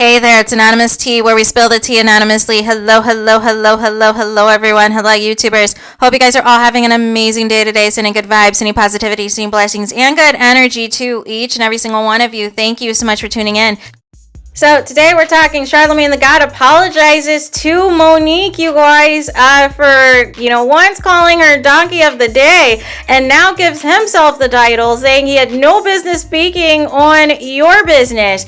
Hey there, it's Anonymous Tea, where we spill the tea anonymously. Hello, hello, hello, hello, hello, everyone. Hello, YouTubers. Hope you guys are all having an amazing day today, sending good vibes, sending positivity, sending blessings, and good energy to each and every single one of you. Thank you so much for tuning in. So today we're talking Charlamagne the God apologizes to Monique, you guys, for, once calling her Donkey of the Day, and now gives himself the title, saying he had no business speaking on your business.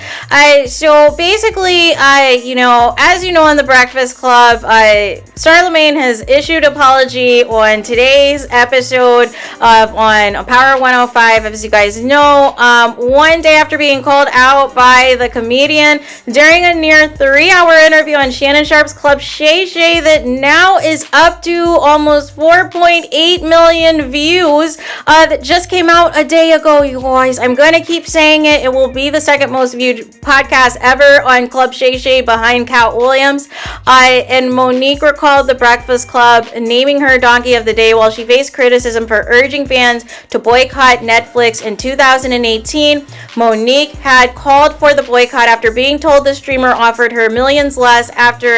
So basically, as you know, in the Breakfast Club, Charlamagne has issued apology on today's episode on Power 105, as you guys know, one day after being called out by the comedian during a near 3-hour interview on Shannon Sharpe's Club Shay Shay that now is up to almost 4.8 million views that just came out a day ago, you guys. I'm going to keep saying it. It will be the second most viewed podcast ever on Club Shay Shay behind Cat Williams. And Monique recalled the Breakfast Club naming her Donkey of the Day while she faced criticism for urging fans to boycott Netflix in 2018. Monique had called for the boycott after being told the streamer offered her millions less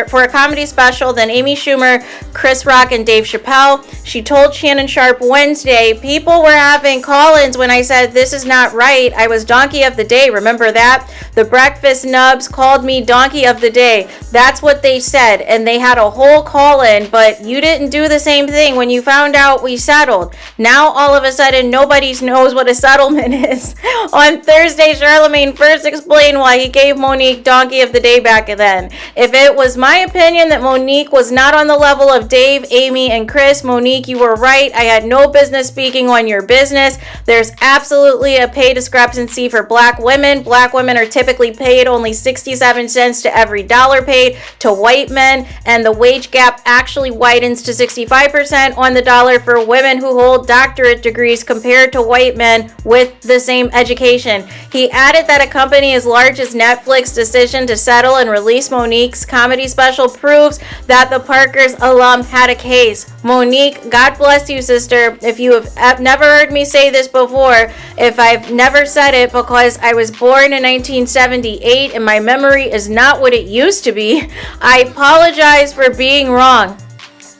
for a comedy special than Amy Schumer, Chris Rock, and Dave Chappelle. She told Shannon Sharpe Wednesday, "People were having call-ins when I said this is not right. I was Donkey of the Day. Remember that? The breakfast nubs called me Donkey of the Day. That's what they said, and they had a whole call-in, but you didn't do the same thing when you found out we settled. Now all of a sudden nobody knows what a settlement is." On Thursday, Charlamagne first explained why he gave Monique Donkey of the Day back then. "If it was my opinion that Monique was not on the level of Dave, Amy, and Chris, Monique, you were right. I had no business speaking on your business. There's absolutely a pay discrepancy for black women. Black women are typically paid only 67 cents to every dollar paid to white men, and the wage gap actually widens to 65% on the dollar for women who hold doctorate degrees compared to white men with the same education." He added that a company as large as Netflix's decision to settle and release Monique's comedy special proves that the Parker's alum had a case. Monique, God bless you, sister. If you have never heard me say this before, if I've never said it because I was born in 1978 and my memory is not what it used to be, I apologize for being wrong.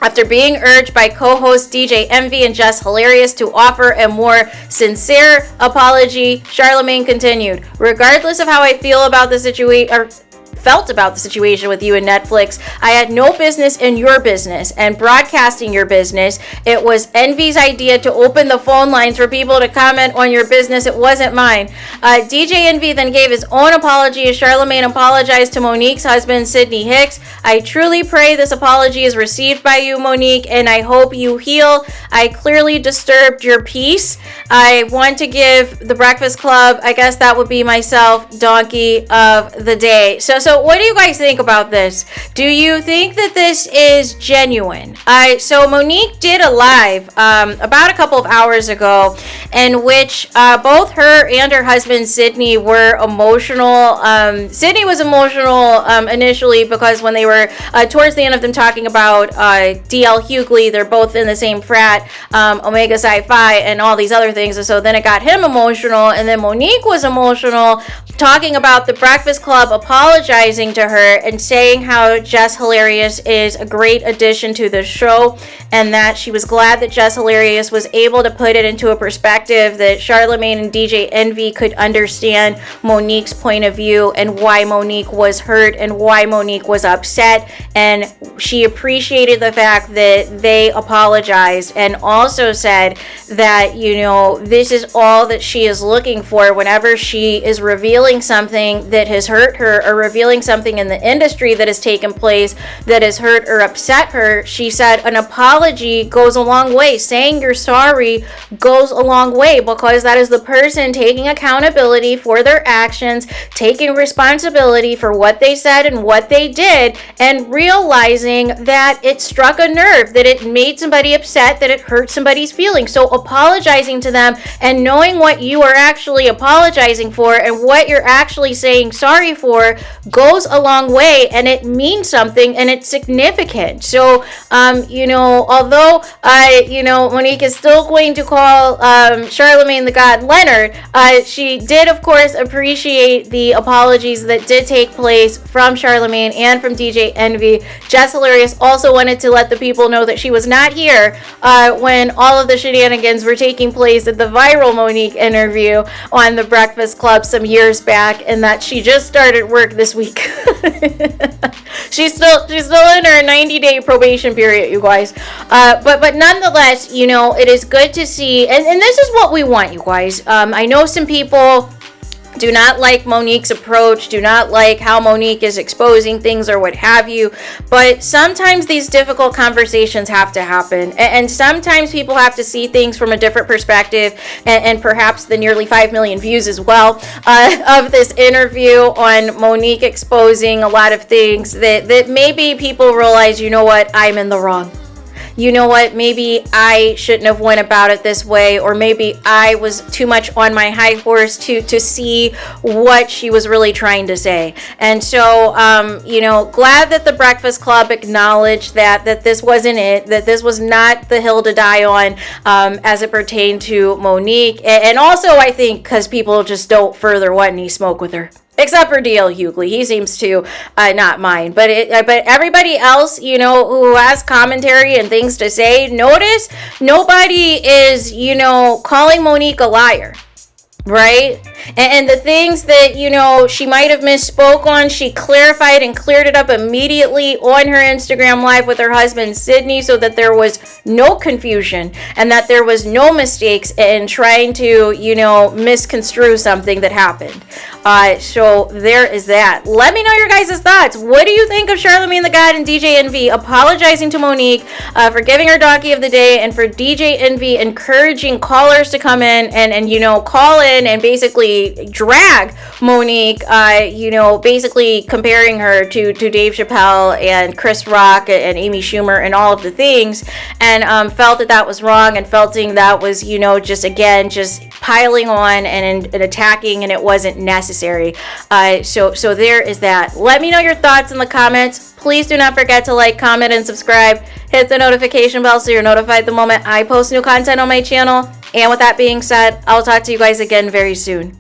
After being urged by co-host DJ Envy and Jess Hilarious to offer a more sincere apology, Charlamagne continued, "Regardless of how I felt about the situation with you and Netflix, I had no business in your business and broadcasting your business. It was Envy's idea to open the phone lines for people to comment on your business. It wasn't mine." DJ Envy then gave his own apology as Charlamagne apologized to Monique's husband, Sidney Hicks. "I truly pray this apology is received by you, Monique, and I hope you heal. I clearly disturbed your peace. I want to give the Breakfast Club, I guess that would be myself, Donkey of the Day." So what do you guys think about this? Do you think that this is genuine? So Monique did a live about a couple of hours ago in which both her and her husband Sidney were emotional. Sidney was emotional initially because when they were towards the end of them talking about D.L. Hughley, they're both in the same frat, Omega Psi Phi, and all these other things. And so then it got him emotional, and then Monique was emotional talking about the Breakfast Club apologizing to her and saying how Jess Hilarious is a great addition to the show and that she was glad that Jess Hilarious was able to put it into a perspective that Charlamagne and DJ Envy could understand Monique's point of view and why Monique was hurt and why Monique was upset, and she appreciated the fact that they apologized and also said that, this is all that she is looking for whenever she is revealing something that has hurt her or revealing something in the industry that has taken place that has hurt or upset her. She said an apology goes a long way. Saying you're sorry goes a long way because that is the person taking accountability for their actions, taking responsibility for what they said and what they did, and realizing that it struck a nerve, that it made somebody upset, that it hurt somebody's feelings. So apologizing to them and knowing what you are actually apologizing for and what you're actually saying sorry for goes a long way, and it means something and it's significant. So although Monique is still going to call Charlamagne the God Leonard, she did, of course, appreciate the apologies that did take place from Charlamagne and from DJ Envy. Jess Hilarious also wanted to let the people know that she was not here when all of the shenanigans were taking place at the viral Monique interview on The Breakfast Club some years back, and that she just started work this week. She's still in her 90-day probation period, you guys. But nonetheless, you know, it is good to see, and this is what we want, you guys. I know some people do not like Monique's approach, do not like how Monique is exposing things or what have you, but sometimes these difficult conversations have to happen, and sometimes people have to see things from a different perspective, and perhaps the nearly 5 million views as well of this interview on Monique exposing a lot of things that maybe people realize, you know what, I'm in the wrong. You know what, maybe I shouldn't have went about it this way, or maybe I was too much on my high horse to see what she was really trying to say. And so, you know, glad that the Breakfast Club acknowledged that this wasn't it, that this was not the hill to die on as it pertained to Monique. And also, I think, because people just don't further want any smoke with her. Except for D.L. Hughley. He seems to not mind. But everybody else, you know, who has commentary and things to say, notice nobody is, you know, calling Monique a liar. Right? And the things that, you know, she might have misspoke on, she clarified and cleared it up immediately on her Instagram Live with her husband, Sydney, so that there was no confusion and that there was no mistakes in trying to, you know, misconstrue something that happened. So there is that. Let me know your guys' thoughts. What do you think of Charlamagne the God and DJ Envy apologizing to Monique for giving her donkey of the day, and for DJ Envy encouraging callers to come in and you know, call in and basically drag Monique, you know, basically comparing her to Dave Chappelle and Chris Rock and Amy Schumer and all of the things, and felt that was wrong, and felting that was, you know, just piling on and attacking, and it wasn't necessary. So there is that. Let me know your thoughts in the comments. Please do not forget to like, comment, and subscribe. Hit the notification bell so you're notified the moment I post new content on my channel. And with that being said, I'll talk to you guys again very soon.